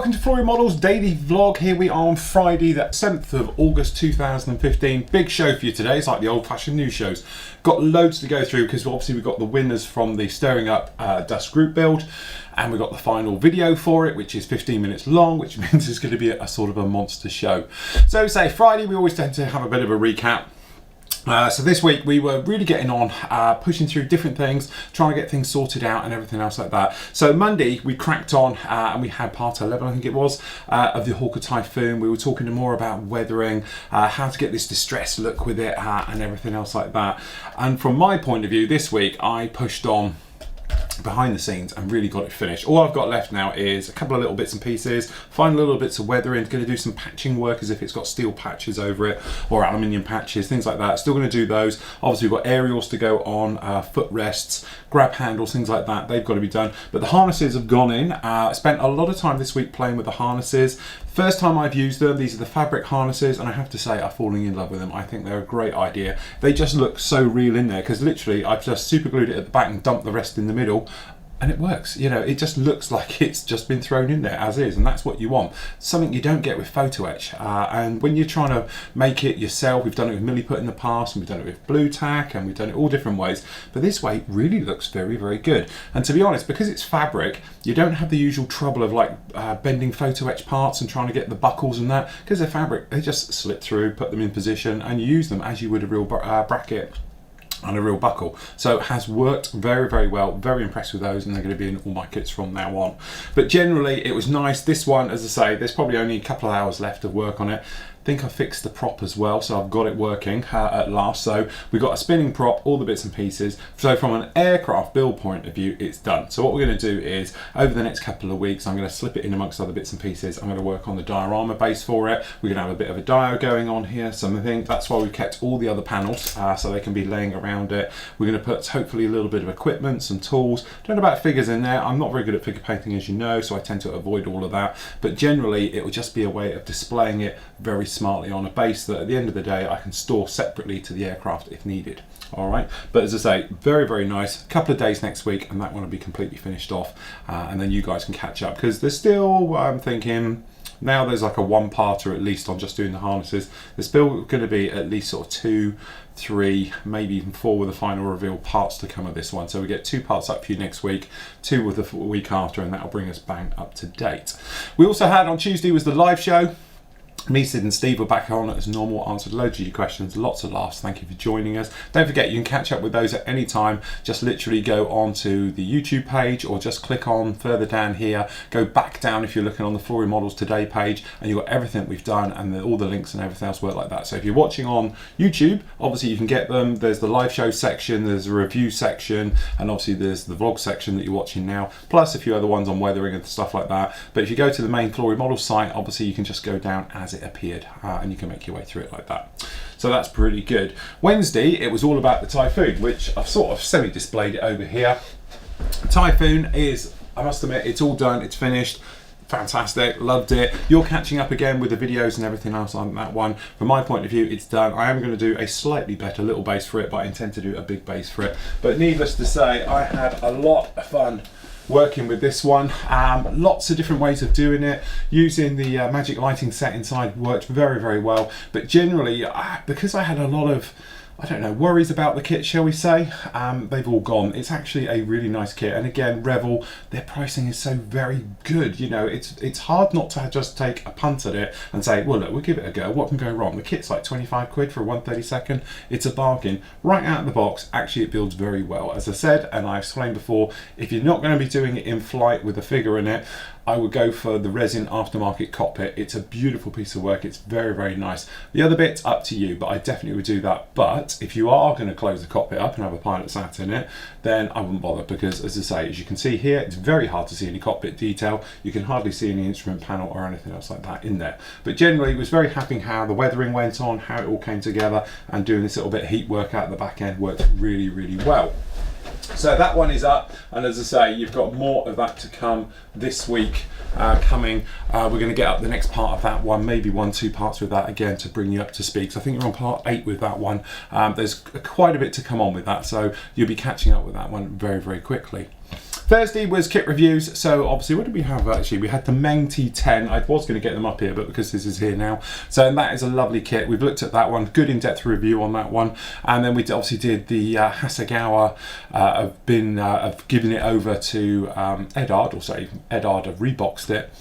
welcome to Flory Models Daily Vlog. Here we are on Friday, the 7th of August 2015. Big show for you today. It's like the old-fashioned news shows. Got loads to go through because obviously we've got the winners from the Stirring Up Dust group build, and we've got the final video for it, which is 15 minutes long, which means it's going to be a sort of a monster show. So say Friday, we always tend to have a bit of a recap. So this week we were really getting on, pushing through different things, trying to get things sorted out and everything else like that. So Monday we cracked on and we had part 11, I think it was, of the Hawker Typhoon. We were talking more about weathering, how to get this distressed look with it and everything else like that. And from my point of view this week, I pushed on behind the scenes and really got it finished. All I've got left now is a couple of little bits and pieces, find little bits of weathering, going to do some patching work as if it's got steel patches over it or aluminium patches, things like that. Still going to do those. Obviously we've got aerials to go on, footrests, grab handles, things like that. They've got to be done. But the harnesses have gone in. I spent a lot of time this week playing with the harnesses. First time I've used them. These are the fabric harnesses and I have to say I'm falling in love with them. I think they're a great idea. They just look so real in there because literally I've just super glued it at the back and dumped the rest in the middle. And it works, you know, it just looks like it's just been thrown in there as is, and that's what you want. Something you don't get with photo etch. And when you're trying to make it yourself, we've done it with milliput in the past, and we've done it with blue tack, and we've done it all different ways. But this way really looks very, very good. And to be honest, because it's fabric, you don't have the usual trouble of like bending photo etch parts and trying to get the buckles and that. Because they're fabric, they just slip through, put them in position, and you use them as you would a real bracket and a real buckle. So it has worked very, very well. Very impressed with those, and they're going to be in all my kits from now on. But generally it was nice. This one, as I say, there's probably only a couple of hours left of work on it. I think I fixed the prop as well, so I've got it working at last. So we've got a spinning prop, all the bits and pieces. So from an aircraft build point of view, it's done. So what we're going to do is, over the next couple of weeks, I'm going to slip it in amongst other bits and pieces. I'm going to work on the diorama base for it. We're going to have a bit of a dio going on here. So I think that's why we've kept all the other panels, so they can be laying around it. We're going to put hopefully a little bit of equipment, some tools. Don't know about figures in there. I'm not very good at figure painting, as you know, so I tend to avoid all of that. But generally, it will just be a way of displaying it very smartly on a base that at the end of the day I can store separately to the aircraft if needed. All right, but as I say, very, very nice. A couple of days next week and that one will be completely finished off, and then you guys can catch up because there's still, I'm thinking, now there's like a one-parter at least on just doing the harnesses. There's still going to be at least sort of 2, 3, maybe even 4 with the final reveal parts to come of this one. So we get 2 parts up for you next week, 2 with the week after, and that'll bring us bang up to date. We also had on Tuesday was the live show. Me, Sid and Steve were back on as normal, answered loads of your questions, lots of laughs. Thank you for joining us. Don't forget you can catch up with those at any time. Just literally go on to the YouTube page or just click on further down here, go back down if you're looking on the Flory Models Today page, and you've got everything we've done and all the links and everything else work like that. So if you're watching on YouTube, obviously you can get them. There's the live show section, there's a review section, and obviously there's the vlog section that you're watching now, plus a few other ones on weathering and stuff like that. But if you go to the main Flory Models site, obviously you can just go down as it appeared, and you can make your way through it like that. So that's pretty good. Wednesday it was all about the Typhoon, which I've sort of semi-displayed it over here. Typhoon is, I must admit, it's all done, it's finished. Fantastic, loved it. You're catching up again with the videos and everything else on that one. From my point of view, it's done. I am going to do a slightly better little base for it, but I intend to do a big base for it. But needless to say, I had a lot of fun working with this one. Lots of different ways of doing it. Using the magic lighting set inside worked very, very well. But generally, because I had a lot of, I don't know, worries about the kit, shall we say, they've all gone. It's actually a really nice kit, and again, Revel, their pricing is so very good. You know, it's hard not to just take a punt at it and say, well, look, we'll give it a go. What can go wrong? The kit's like 25 quid for a 132nd. It's a bargain. Right out of the box, actually it builds very well. As I said, and I explained before, if you're not going to be doing it in flight with a figure in it, I would go for the resin aftermarket cockpit. It's a beautiful piece of work. It's very, very nice. The other bit's up to you, but I definitely would do that. But if you are going to close the cockpit up and have a pilot sat in it, then I wouldn't bother, because as I say, as you can see here, it's very hard to see any cockpit detail. You can hardly see any instrument panel or anything else like that in there. But generally, was very happy how the weathering went on, how it all came together, and doing this little bit of heat work out the back end worked really, really well. So that one is up, and as I say, you've got more of that to come this week coming. We're going to get up the next part of that one, maybe 1-2 parts with that again to bring you up to speed. So I think you're on part 8 with that one. There's quite a bit to come on with that, so you'll be catching up with that one very, very quickly. Thursday was kit reviews, so obviously what did we have actually? We had the Meng T10. I was going to get them up here, but because this is here now. So that is a lovely kit. We've looked at that one, good in-depth review on that one. And then we obviously did the Hasegawa, of giving it over to Edard, or sorry, Edard have reboxed it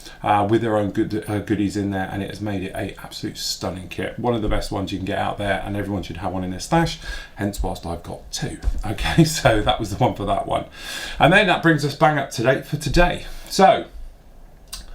with their own goodies in there, and it has made it a absolute stunning kit. One of the best ones you can get out there, and everyone should have one in their stash, hence whilst I've got two. Okay, so that was the one for that one. And then that brings us bang up to date for today. So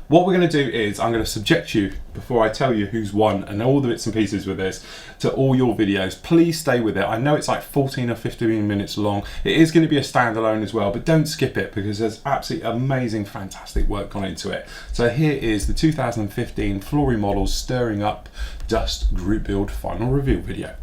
what we're going to do is I'm going to subject you, before I tell you who's won and all the bits and pieces with this, to all your videos. Please stay with it. I know it's like 14 or 15 minutes long. It is going to be a standalone as well, but don't skip it because there's absolutely amazing, fantastic work gone into it. So here is the 2015 Flory Models Stirring Up Dust Group Build final review video.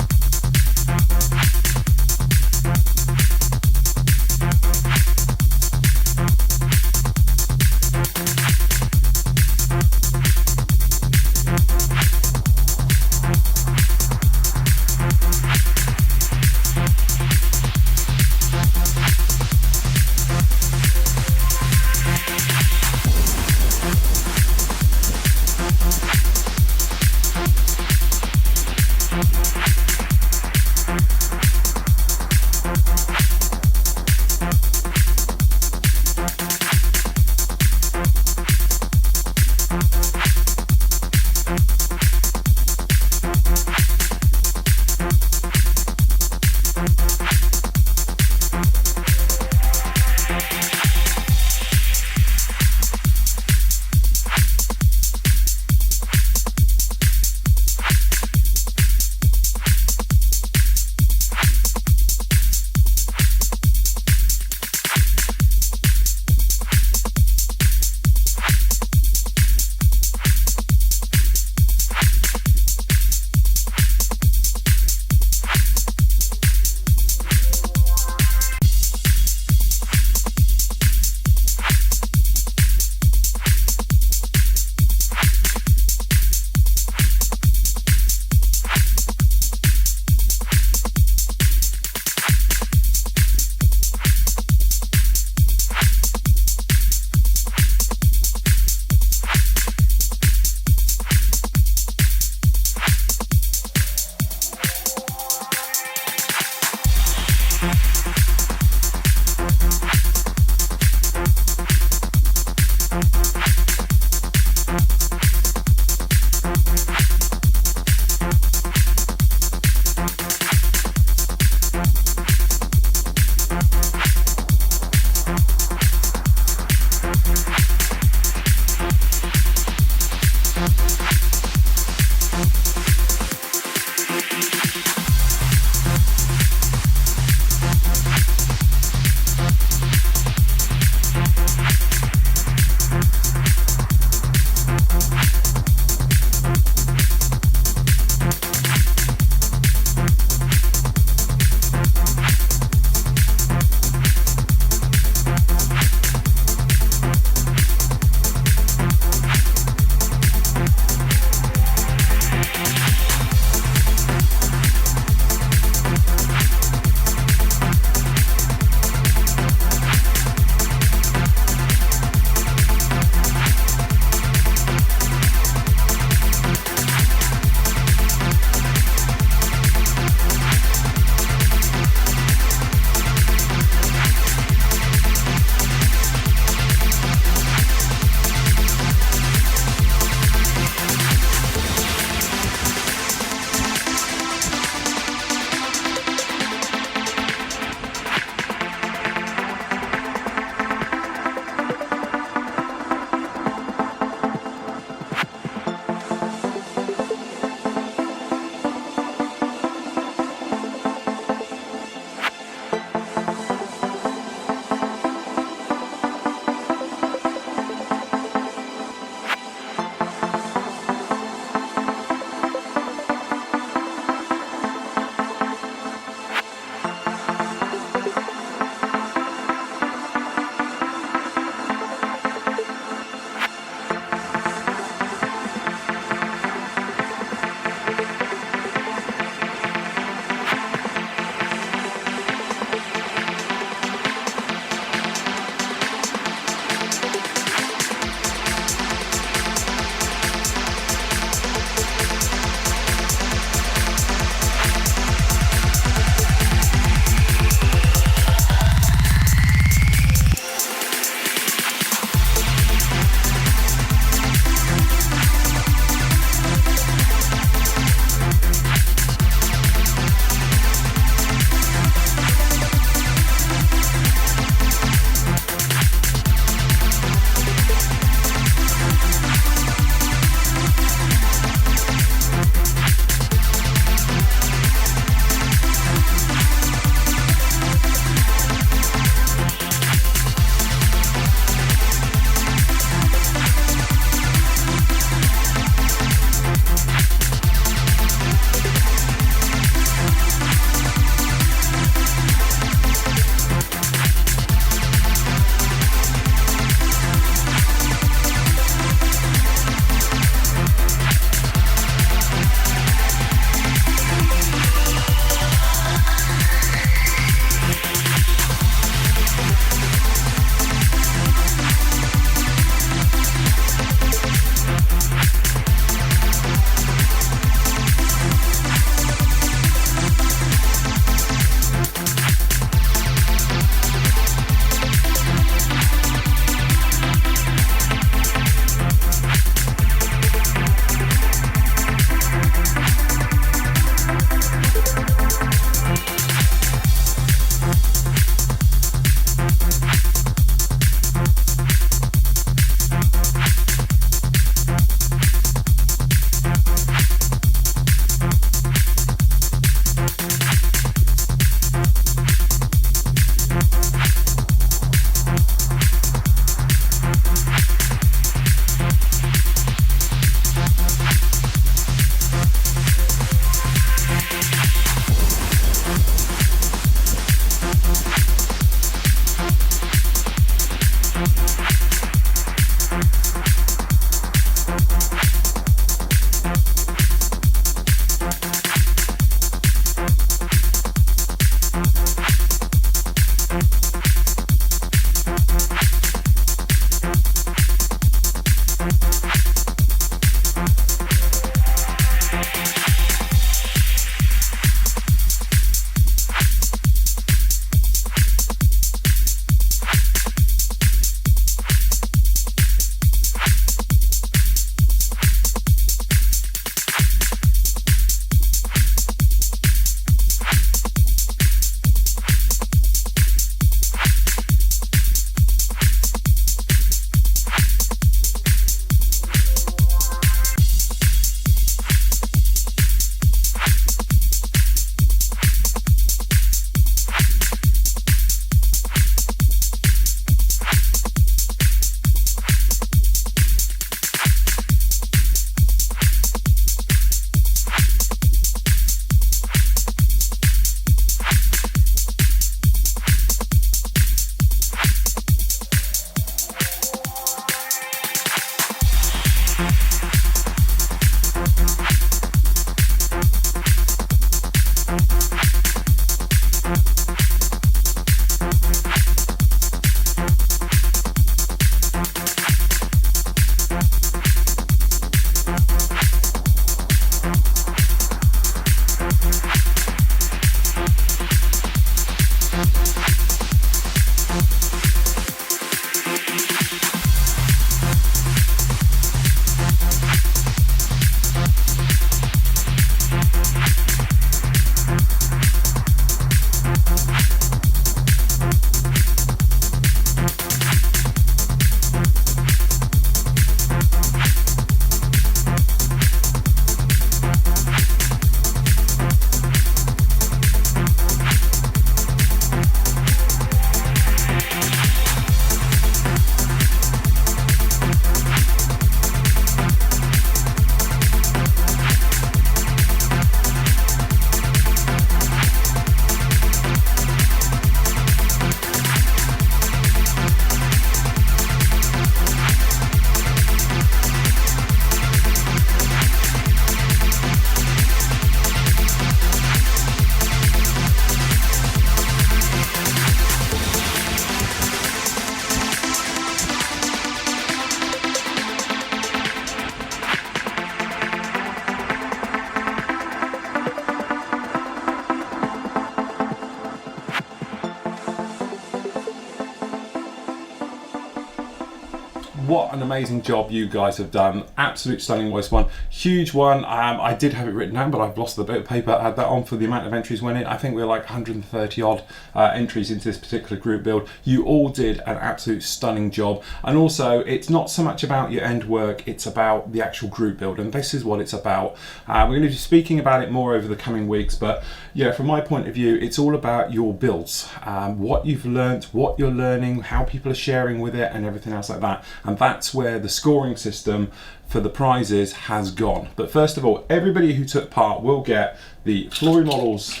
what an amazing job you guys have done. Absolute stunning voice one. Huge one. I did have it written down, but I've lost the bit of paper. I had that on for the amount of entries went in. I think we're like 130 odd entries into this particular group build. You all did an absolute stunning job. And also, it's not so much about your end work, it's about the actual group build. And this is what it's about. We're going to be speaking about it more over the coming weeks. But yeah, from my point of view, it's all about your builds. What you've learnt, what you're learning, how people are sharing with it, and everything else like that. And that's where the scoring system for the prizes has gone. But first of all, everybody who took part will get the Flory Models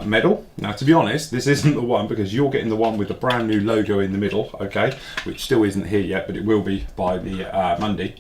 medal. Now, to be honest, this isn't the one, because you're getting the one with the brand new logo in the middle, okay, which still isn't here yet, but it will be by the Monday.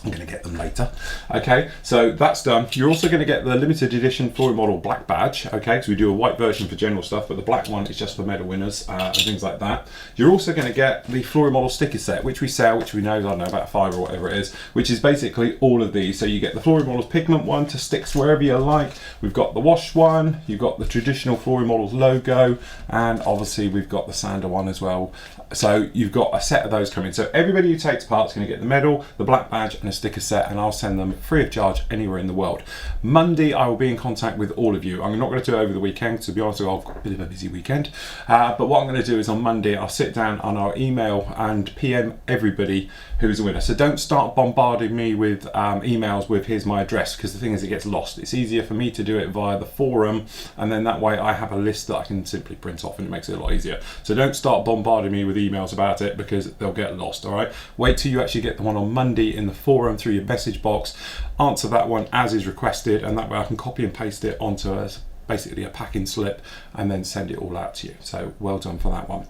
I'm going to get them later. Okay, so that's done. You're also going to get the limited edition Flory Model black badge, okay, because we do a white version for general stuff, but the black one is just for medal winners and things like that. You're also going to get the Flory Model sticker set, which we sell, which we know is, I don't know, about £5 or whatever it is, which is basically all of these. So you get the Flory Models pigment one to stick wherever you like. We've got the wash one, you've got the traditional Flory Models logo, and obviously we've got the sander one as well. So you've got a set of those coming. So everybody who takes part is going to get the medal, the black badge, and a sticker set, and I'll send them free of charge anywhere in the world. Monday, I will be in contact with all of you. I'm not going to do it over the weekend, to be honest with you, I've got a bit of a busy weekend. But what I'm going to do is on Monday, I'll sit down on our email and PM everybody who's a winner. So don't start bombarding me with emails with here's my address, because the thing is, it gets lost. It's easier for me to do it via the forum, and then that way I have a list that I can simply print off, and it makes it a lot easier. So don't start bombarding me with emails about it, because they'll get lost. All right, wait till you actually get the one on Monday in the forum through your message box, answer that one as is requested, and that way I can copy and paste it onto basically a packing slip and then send it all out to you. So well done for that one.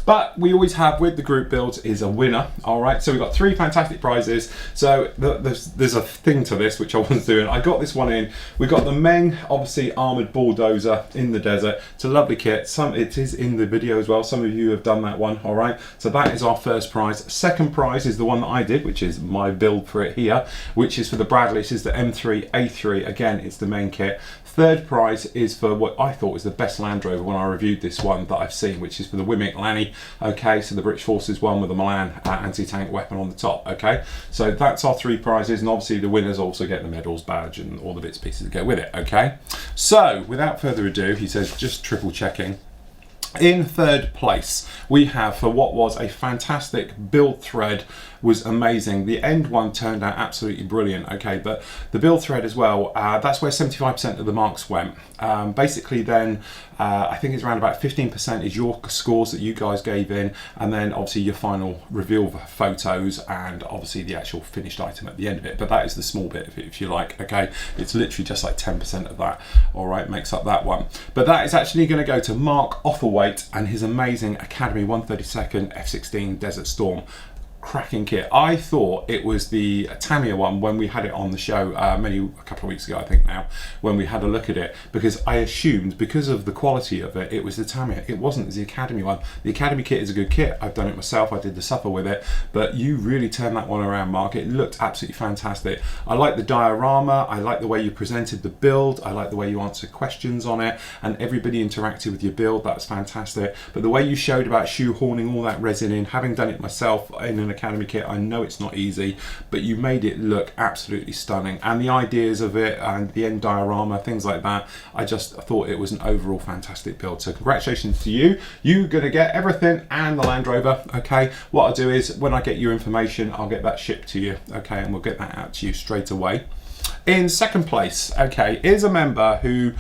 But we always have, with the group builds, is a winner. All right, so we've got 3 fantastic prizes. So there's a thing to this which I was doing. I got this one in. We got the Meng, obviously, armored bulldozer in the desert. It's a lovely kit. It is in the video as well. Some of you have done that one. All right, so that is our first prize. Second prize is the one that I did, which is my build for it here, which is for the Bradley. This is the M3A3. Again, it's the main kit. Third prize is for what I thought was the best Land Rover when I reviewed this one that I've seen, which is for the Wimmick Lanny. Okay, so the British Forces one with the Milan anti-tank weapon on the top. Okay, so that's our 3 prizes, and obviously the winners also get the medals, badge, and all the bits and pieces that go with it. Okay, so without further ado, he says, just triple checking. In third place, we have, for what was a fantastic build thread, was amazing. The end one turned out absolutely brilliant, okay, but the build thread as well, that's where 75% of the marks went. Basically then, I think it's around about 15% is your scores that you guys gave in, and then obviously your final reveal photos, and obviously the actual finished item at the end of it. But that is the small bit, if you like, okay? It's literally just like 10% of that, all right, makes up that one. But that is actually going to go to Mark Otherwaite and his amazing Academy 132nd F-16 Desert Storm. Cracking kit. I thought it was the Tamiya one when we had it on the show a couple of weeks ago, I think now, when we had a look at it, because I assumed, because of the quality of it, it was the Tamiya. It wasn't. It's the Academy one. The Academy kit is a good kit. I've done it myself. I did the supper with it, but you really turned that one around, Mark. It looked absolutely fantastic. I like the diorama. I like the way you presented the build. I like the way you answered questions on it, and everybody interacted with your build. That was fantastic. But the way you showed about shoehorning all that resin in, having done it myself in an Academy kit, I know it's not easy, but you made it look absolutely stunning, and the ideas of it and the end diorama, things like that, I just thought it was an overall fantastic build. So congratulations to you. You're gonna get everything and the Land Rover. Okay, what I'll do is, when I get your information, I'll get that shipped to you, okay, and we'll get that out to you straight away. In second place, okay, is a member who,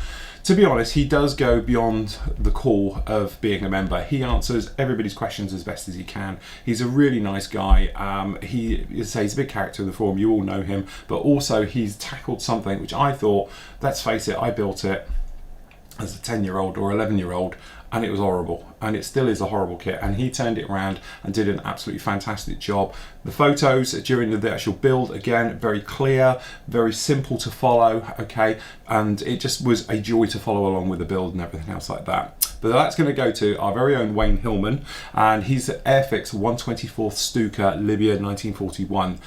to be honest, he does go beyond the call of being a member. He answers everybody's questions as best as he can. He's a really nice guy. He's a big character in the forum. You all know him, but also he's tackled something which I thought, let's face it, I built it as a 10-year-old or 11-year-old, and it was horrible, and it still is a horrible kit, and he turned it around and did an absolutely fantastic job. The photos during the actual build, again, very clear, very simple to follow, okay, and it just was a joy to follow along with the build and everything else like that. But that's going to go to our very own Wayne Hillman, and he's Airfix 124th Stuka, Libya 1941.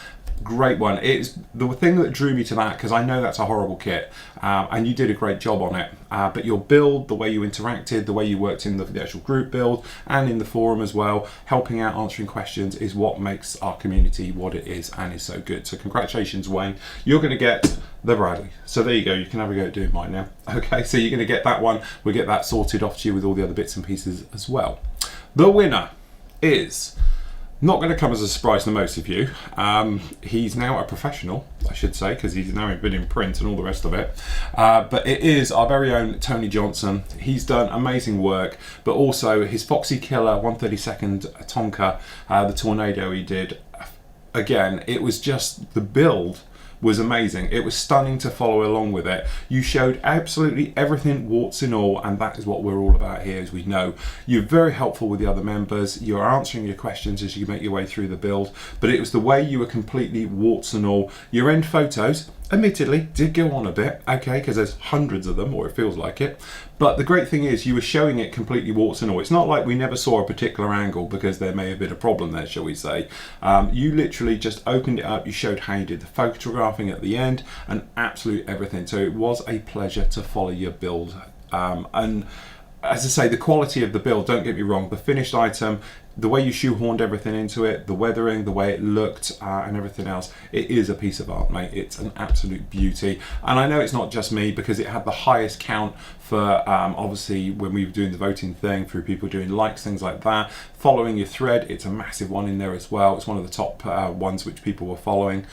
Great one. It's the thing that drew me to that, because I know that's a horrible kit, and you did a great job on it. But your build, the way you interacted, the way you worked in the actual group build and in the forum as well, helping out, answering questions, is what makes our community what it is and is so good. So congratulations, Wayne. You're going to get the Bradley. So there you go. You can have a go at doing mine now. Okay, so you're going to get that one. We'll get that sorted off to you with all the other bits and pieces as well. The winner is not going to come as a surprise to most of you. He's now a professional, I should say, because he's now been in print and all the rest of it. But it is our very own Tony Johnson. He's done amazing work, but also his Foxy Killer 132nd Tonka, the Tornado he did. Again, it was just, the build was amazing. It was stunning to follow along with it. You showed absolutely everything, warts and all, and that is what we're all about here, as we know. You're very helpful with the other members. You're answering your questions as you make your way through the build, but it was the way you were completely warts and all. Your end photos, admittedly, did go on a bit, okay, because there's hundreds of them, or it feels like it. But the great thing is you were showing it completely warts and all. It's not like we never saw a particular angle because there may have been a problem there, shall we say. You literally just opened it up. You showed how you did the photographing at the end and absolute everything. So it was a pleasure to follow your build. And as I say, the quality of the build, don't get me wrong, the finished item, the way you shoehorned everything into it, the weathering, the way it looked, and everything else, it is a piece of art, mate. It's an absolute beauty. And I know it's not just me, because it had the highest count for obviously when we were doing the voting thing, through people doing likes, things like that. Following your thread, it's a massive one in there as well. It's one of the top ones which people were following.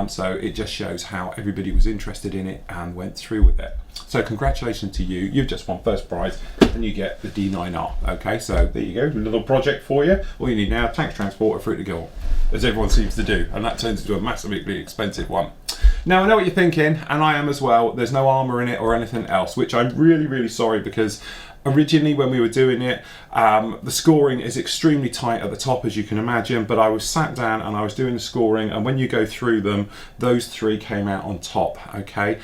So it just shows how everybody was interested in it and went through with it. So congratulations to you. You've just won first prize and you get the D9R. Okay, so there you go, a little project for you. All you need now, tank transporter for it to go on, as everyone seems to do, and that turns into a massively expensive one. Now I know what you're thinking, and I am as well, there's no armour in it or anything else, which I'm really sorry, because originally when we were doing it, the scoring is extremely tight at the top, as you can imagine, but I was sat down and I was doing the scoring, and when you go through them, those three came out on top, okay?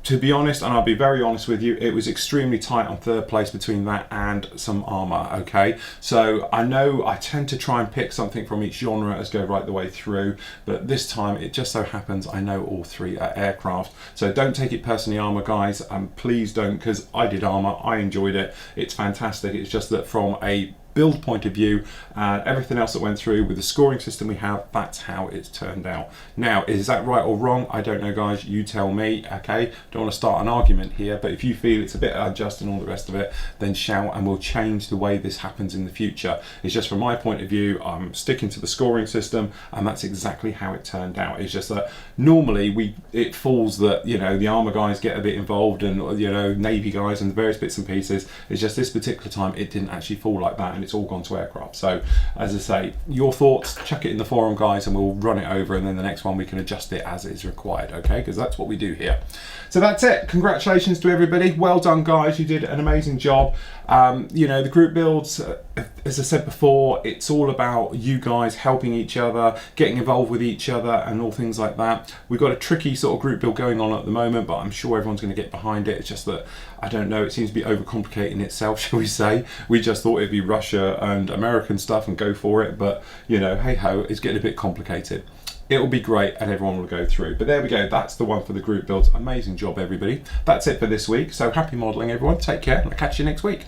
To be honest, and I'll be very honest with you, it was extremely tight on third place between that and some armour, okay? So I know I tend to try and pick something from each genre as go right the way through, but this time it just so happens I know all three are aircraft. So don't take it personally, armour guys, and please don't, because I did armour, I enjoyed it, it's fantastic. It's just that from a build point of view and everything else that went through with the scoring system we have, that's how it's turned out. Now, is that right or wrong? I don't know, guys, you tell me, okay? Don't want to start an argument here, but if you feel it's a bit unjust and all the rest of it, then shout and we'll change the way this happens in the future. It's just from my point of view, I'm sticking to the scoring system, and that's exactly how it turned out. It's just that normally it falls that, you know, the armour guys get a bit involved, and, you know, Navy guys and various bits and pieces. It's just this particular time it didn't actually fall like that, and it's all gone to aircraft. So as I say, your thoughts, chuck it in the forum, guys, and we'll run it over, and then the next one we can adjust it as is required, okay? Because that's what we do here. So that's it. Congratulations to everybody. Well done, guys. You did an amazing job. You know, the group builds, as I said before, it's all about you guys helping each other, getting involved with each other and all things like that. We've got a tricky sort of group build going on at the moment, but I'm sure everyone's going to get behind it. It's just that, I don't know, it seems to be overcomplicating itself, shall we say. We just thought it'd be Russia and American stuff and go for it, but, you know, hey ho, it's getting a bit complicated. It'll be great and everyone will go through. But there we go, that's the one for the group builds. Amazing job, everybody. That's it for this week. So happy modelling, everyone. Take care, and I'll catch you next week.